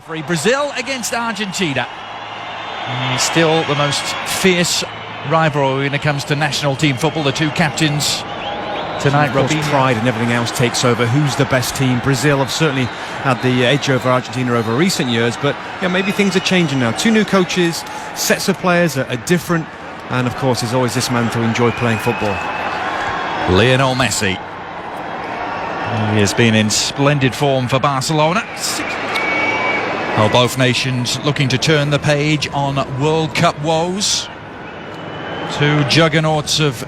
Brazil against Argentina. Still the most fierce rivalry when it comes to national team football. The two captains tonight. Robinho. Pride and everything else takes over. Who's the best team? Brazil have certainly had the edge over Argentina over recent years, but maybe things are changing now. Two new coaches, sets of players are different, and of course there's always this man to enjoy playing football. Lionel Messi. He has been in splendid form for Barcelona. Well, both nations looking to turn the page on World Cup woes. Two juggernauts of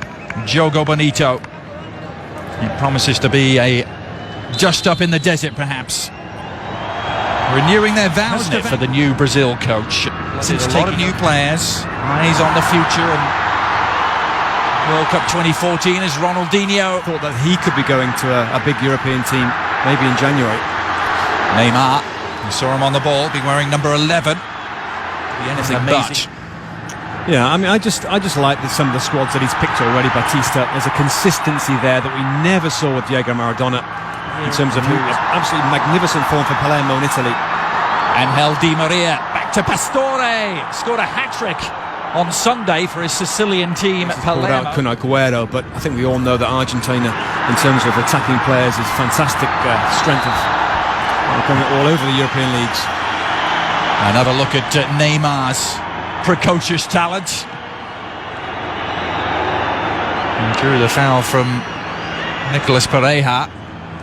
Jogo Bonito. It promises to be a just up in the desert, perhaps. Renewing their vows for the new Brazil coach. Since taking new players, eyes on the future, and World Cup 2014 as Ronaldinho. Thought that he could be going to a big European team, maybe in January. Neymar, you saw him on the ball, being wearing number 11. Be anything but. Yeah, I mean, I just like some of the squads that he's picked already. Batista, there's a consistency there that we never saw with Diego Maradona in terms of absolutely magnificent form for Palermo in Italy. Angel Di Maria back to Pastore, scored a hat-trick on Sunday for his Sicilian team Palermo. Kun Agüero, but I think we all know that Argentina, in terms of attacking players, is fantastic strength of coming all over the European leagues. Another look at Neymar's precocious talent. And drew the foul from Nicolas Pereira.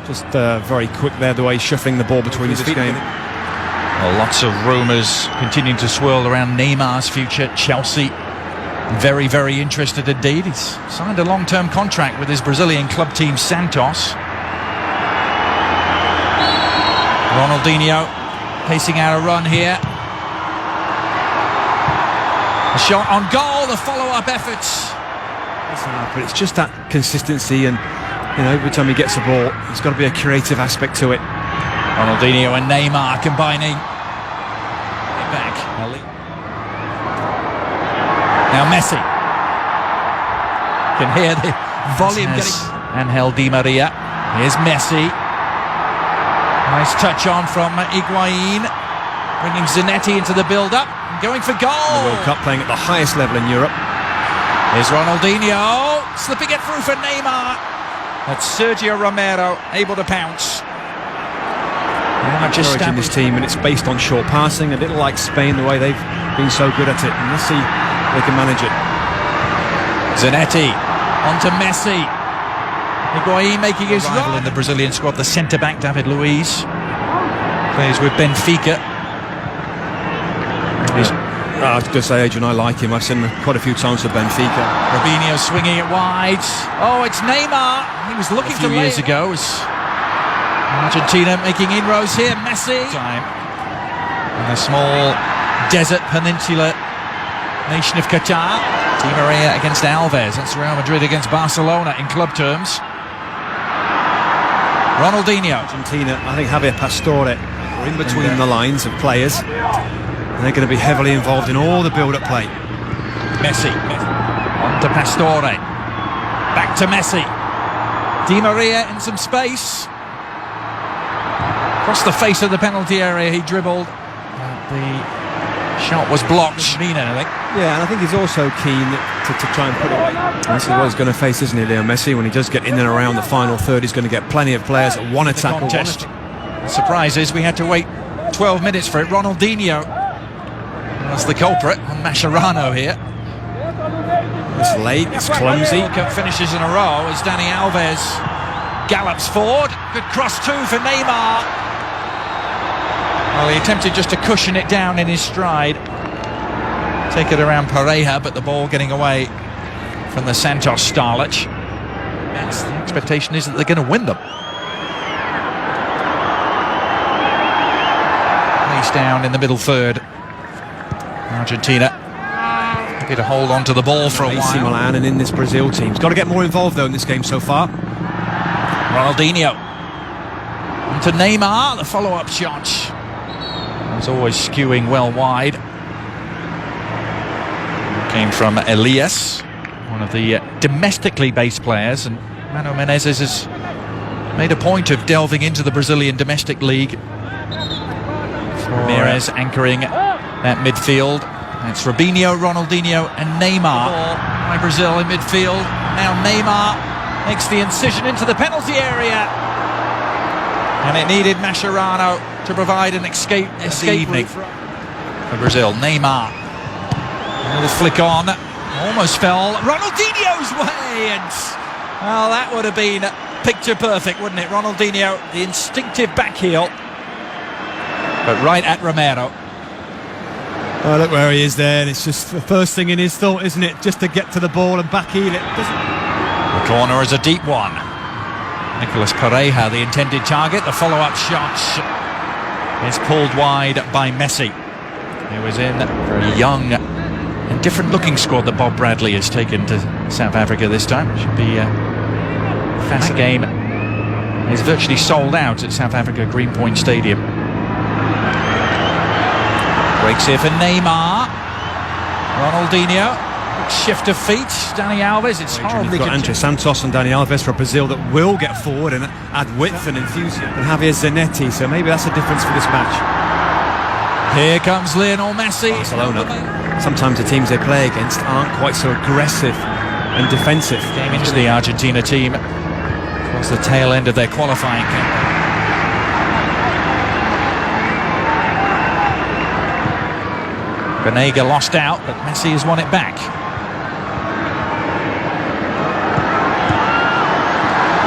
Just very quick there, the way he's shuffling the ball between his feet. Well, lots of rumours continuing to swirl around Neymar's future. Chelsea very, very interested indeed. He's signed a long-term contract with his Brazilian club team Santos. Ronaldinho pacing out a run here. A shot on goal, the follow-up efforts. But it's just that consistency, and every time he gets the ball, there's got to be a creative aspect to it. Ronaldinho and Neymar combining. Back. Now Messi. Can hear the volume getting. Angel Di Maria. Here's Messi. Nice touch on from Higuain. Bringing Zanetti into the build-up. Going for goal. The World Cup, playing at the highest level in Europe. Here's Ronaldinho. Slipping it through for Neymar. That's Sergio Romero able to pounce. Just in this team, and it's based on short passing, a little like Spain, the way they've been so good at it, and let's see if they can manage it. Zanetti onto Messi. Higuain making his run in the Brazilian squad. The centre-back David Luiz plays with Benfica. I was going to say, Adrian, I like him. I've seen him quite a few times for Benfica. Robinho swinging it wide. Oh, it's Neymar. He was looking to years ago. Argentina making inroads here. Messi. In a small desert peninsula nation of Qatar. Di Maria against Alves. That's Real Madrid against Barcelona in club terms. Ronaldinho. Argentina, I think Javier Pastore are in between the lines of players. And they're going to be heavily involved in all the build-up play. Messi. On to Pastore. Back to Messi. Di Maria in some space. Across the face of the penalty area he dribbled. The shot was blocked. Mean anything. Yeah, and I think he's also keen to try and put it away. This is what he's going to face, isn't he, Leo Messi? When he does get in and around the final third, he's going to get plenty of players that want to tackle. The surprise is we had to wait 12 minutes for it. Ronaldinho was the culprit on Mascherano here. It's late, it's clumsy. Cup finishes in a row as Dani Alves gallops forward. Good cross too for Neymar. Well, he attempted just to cushion it down in his stride. Take it around Pereira, but the ball getting away from the Santos starlet. Yes, the expectation is that they're going to win them. Place down in the middle third. Argentina happy to hold on to the ball for a while. AC Milan and in this Brazil team. He's got to get more involved though in this game so far. Ronaldinho. To Neymar, the follow-up shot. Was always skewing well wide. Came from Elias, one of the domestically based players, and Mano Menezes has made a point of delving into the Brazilian domestic league Ramirez anchoring that midfield. It's Robinho, Ronaldinho and Neymar. By Brazil in midfield. Now Neymar makes the incision into the penalty area. And it needed Mascherano to provide an escape evening for Brazil. Neymar. A little flick on. Almost fell Ronaldinho's way. And, well, that would have been picture perfect, wouldn't it? Ronaldinho, the instinctive back heel. But right at Romero. Oh, look where he is there, and it's just the first thing in his thought, isn't it? Just to get to the ball and back heel it. The corner is a deep one. Nicolas Pareja, the intended target. The follow-up shot is pulled wide by Messi. He was in a very young and different-looking squad that Bob Bradley has taken to South Africa this time. It should be a fast game. It's virtually sold out at South Africa Greenpoint Stadium. Breaks here for Neymar. Ronaldinho. Shift of feet. Dani Alves. It's horribly. You've got Andre Santos and Dani Alves for Brazil that will get forward and add width and enthusiasm. And Javier Zanetti, so maybe that's a difference for this match. Here comes Lionel Messi. Barcelona. Sometimes the teams they play against aren't quite so aggressive and defensive. Came into the Argentina team towards the tail end of their qualifying campaign. Banega lost out, but Messi has won it back.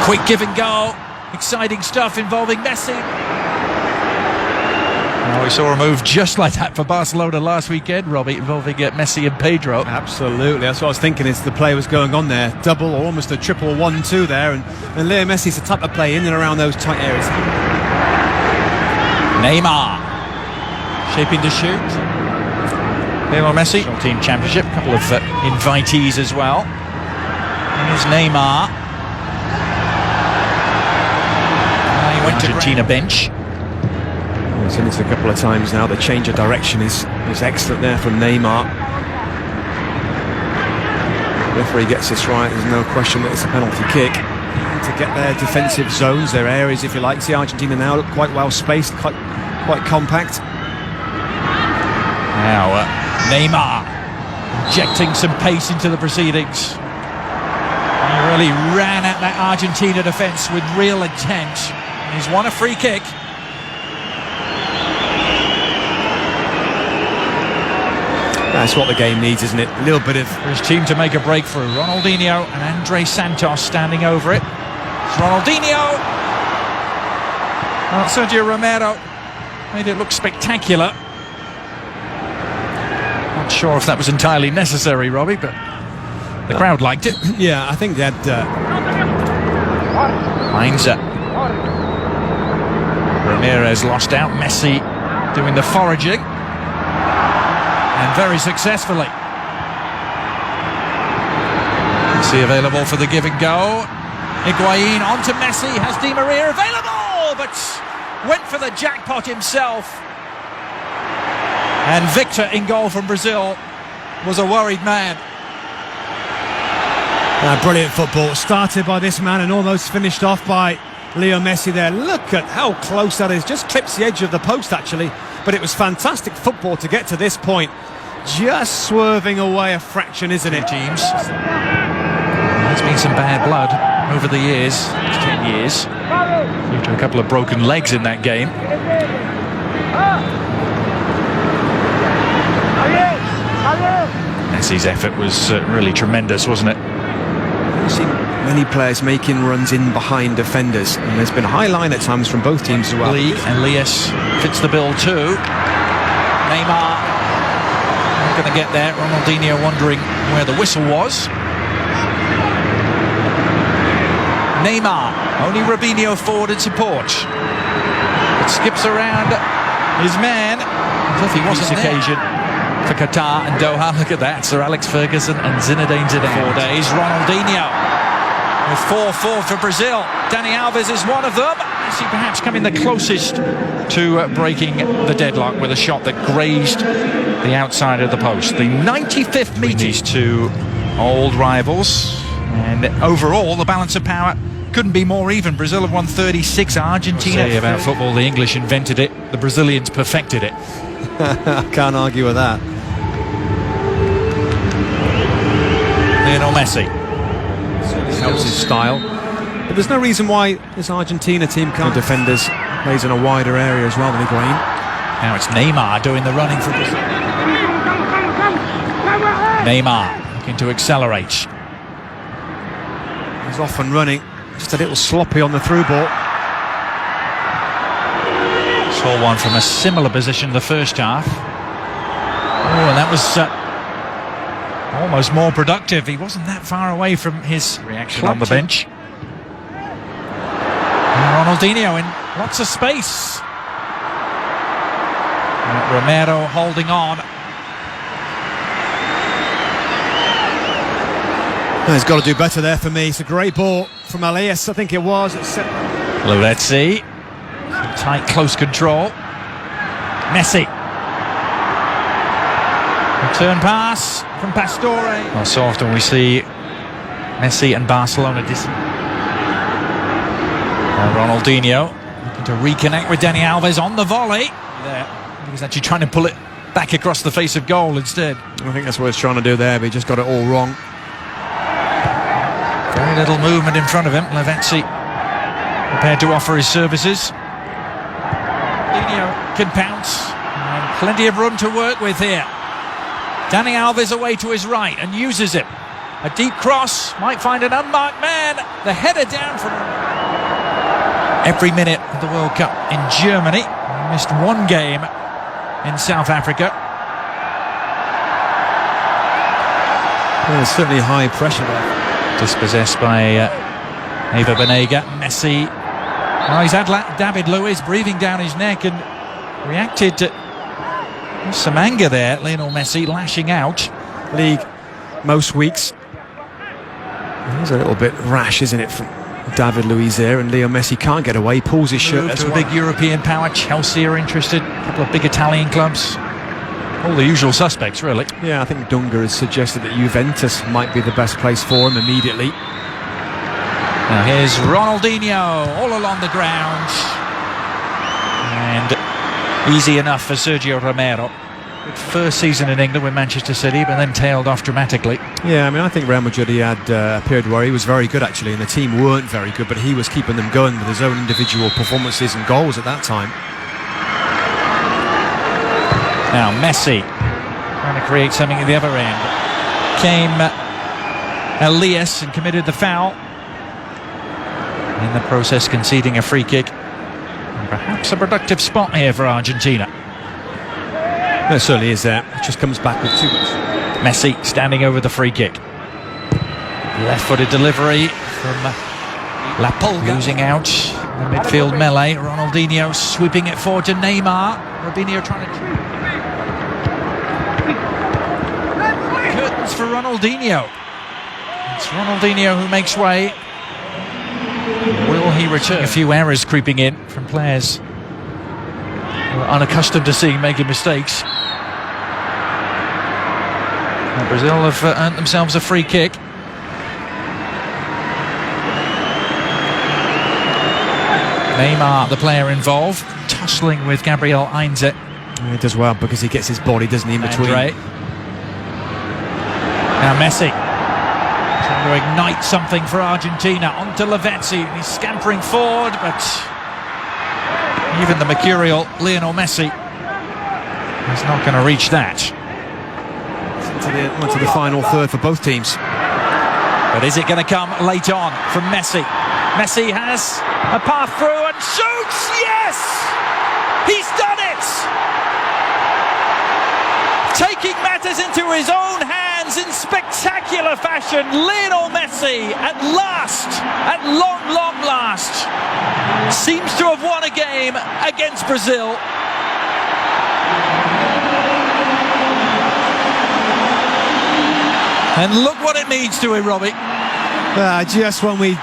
Quick give and go. Exciting stuff involving Messi. Oh, we saw a move just like that for Barcelona last weekend, Robbie, involving Messi and Pedro. Absolutely, that's what I was thinking as the play was going on there. Double or almost a triple 1-2 there, and Leo Messi's the type of play in and around those tight areas. Neymar shaping to shoot. Lionel Messi, team championship, a couple of invitees as well. And here's Neymar. He went to Argentina bench. He's seen this a couple of times now. The change of direction is excellent there from Neymar. The referee gets this right. There's no question that it's a penalty kick. To get their defensive zones, their areas, if you like. See Argentina now look quite well spaced, quite compact. Now Neymar injecting some pace into the proceedings. He really ran at that Argentina defence with real intent. He's won a free kick. That's what the game needs, isn't it? A little bit of... For his team to make a breakthrough. Ronaldinho and Andre Santos standing over it. It's Ronaldinho. Well, Sergio Romero made it look spectacular. Not sure if that was entirely necessary, Robbie, but the crowd liked it. Yeah, I think that... Heinze. Ramirez lost out. Messi doing the foraging. And very successfully. Messi available for the give and go. Higuain onto Messi. Has Di Maria available, but went for the jackpot himself. And Victor in goal from Brazil was a worried man. Brilliant football. Started by this man and almost finished off by Leo Messi there. Look at how close that is. Just clips the edge of the post, actually. But it was fantastic football to get to this point. Just swerving away a fraction, isn't it? Teams. There's been some bad blood over the years, 10 years, due to a couple of broken legs in that game. Messi's effort was really tremendous, wasn't it? I've seen many players making runs in behind defenders, and there's been a high line at times from both teams as well. League and Elias fits the bill too. Neymar not going to get there. Ronaldinho wondering where the whistle was. Neymar, only Robinho forward in support. It skips around his man as if he wasn't there. Occasion for Qatar and Doha. Look at that, Sir Alex Ferguson and Zinedine Zidane. 4 days. Ronaldinho with 4-4 for Brazil. Dani Alves is one of them. Messi perhaps coming the closest to breaking the deadlock with a shot that grazed the outside of the post. The 95th meeting. These two old rivals, and overall the balance of power couldn't be more even. Brazil have won 36, Argentina. Say about football, the English invented it, the Brazilians perfected it. I can't argue with that. Lionel Messi. Helps his style. But there's no reason why this Argentina team can't. The defenders plays in a wider area as well than Higuain. Now it's Neymar doing the running for Brazil. Neymar looking to accelerate. He's off and running. Just a little sloppy on the through ball. Saw one from a similar position the first half. Oh, and that was almost more productive. He wasn't that far away from his reaction on the bench. And Ronaldinho in lots of space. Romero holding on. He's got to do better there for me. It's a great ball from Elias, I think it was. Let's see. Tight, close control. Messi. Return pass from Pastore. Well, so often we see Messi and Barcelona Ronaldinho looking to reconnect with Dani Alves on the volley. There, he was actually trying to pull it back across the face of goal instead. I think that's what he's trying to do there, but he just got it all wrong. Very little movement in front of him. Lavezzi prepared to offer his services. Ronaldinho can pounce. And plenty of room to work with here. Dani Alves away to his right and uses it. A deep cross, might find an unmarked man. The header down from every minute of the World Cup in Germany. He missed one game in South Africa. Well, there's certainly high pressure there. Dispossessed by Eva Banega. Messi. Well, he's had David Luiz breathing down his neck and reacted to some anger there. Lionel Messi lashing out. League most weeks. It's a little bit rash, isn't it, from David Luiz there, and Leo Messi can't get away, pulls his shirt to a big European power. Chelsea are interested, a couple of big Italian clubs. All the usual suspects, really. Yeah, I think Dunga has suggested that Juventus might be the best place for him immediately. Now here's Ronaldinho all along the ground. And easy enough for Sergio Romero. Good first season in England with Manchester City, but then tailed off dramatically. Yeah, I mean, I think Real Madrid, he had a period where he was very good actually, and the team weren't very good, but he was keeping them going with his own individual performances and goals at that time. Now Messi trying to create something at the other end. Came Elias and committed the foul. In the process conceding a free kick. And perhaps a productive spot here for Argentina. It certainly is there. It just comes back with too much. Messi standing over the free kick. Left-footed delivery from La Pulga. Losing out the midfield melee. Ronaldinho sweeping it forward to Neymar. Robinho trying to... Curtains for Ronaldinho. It's Ronaldinho who makes way. Will he return? A few errors creeping in from players who are unaccustomed to seeing making mistakes. And Brazil have earned themselves a free kick. Neymar, the player involved, tussling with Gabriel Heinze. He does well because he gets his body, doesn't he, in between. Now Messi trying to ignite something for Argentina. Onto Lavezzi. He's scampering forward, but even the mercurial Lionel Messi is not going to reach that. To the final third for both teams. But is it going to come late on from Messi? Messi has a path through and shoots! Yes! He's done it! Taking matters into his own hands in spectacular fashion, Lionel Messi at last, at long last, seems to have won a game against Brazil. And look what it means to him, Robbie. Just when we'd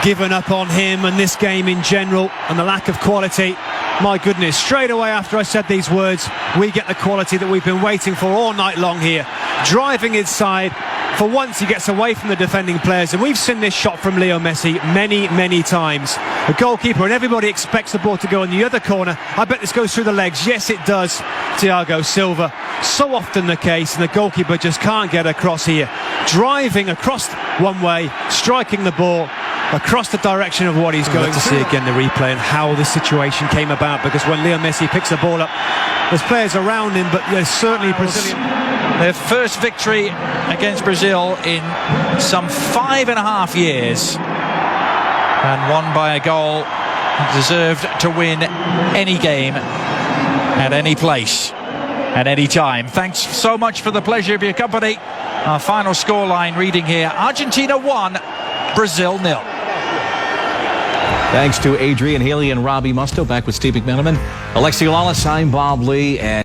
given up on him and this game in general and the lack of quality, my goodness, straight away after I said these words, we get the quality that we've been waiting for all night long here. Driving inside, For once, he gets away from the defending players, and we've seen this shot from Leo Messi many times. The goalkeeper and everybody expects the ball to go in the other corner. I bet this goes through the legs. Yes, it does. Thiago Silva. So often the case, and the goalkeeper just can't get across here. Driving across one way, striking the ball across the direction of what he's going to see again the replay and how this situation came about, because when Leo Messi picks the ball up, there's players around him, but there's certainly Brazilian. Their first victory against Brazil in some 5.5 years, and won by a goal. Deserved to win any game at any place at any time. Thanks so much for the pleasure of your company. Our final scoreline reading here: Argentina 1, Brazil 0. Thanks to Adrian Haley and Robbie Musto. Back with Steve McMenamin, Alexi Lawless, I'm Bob Lee, and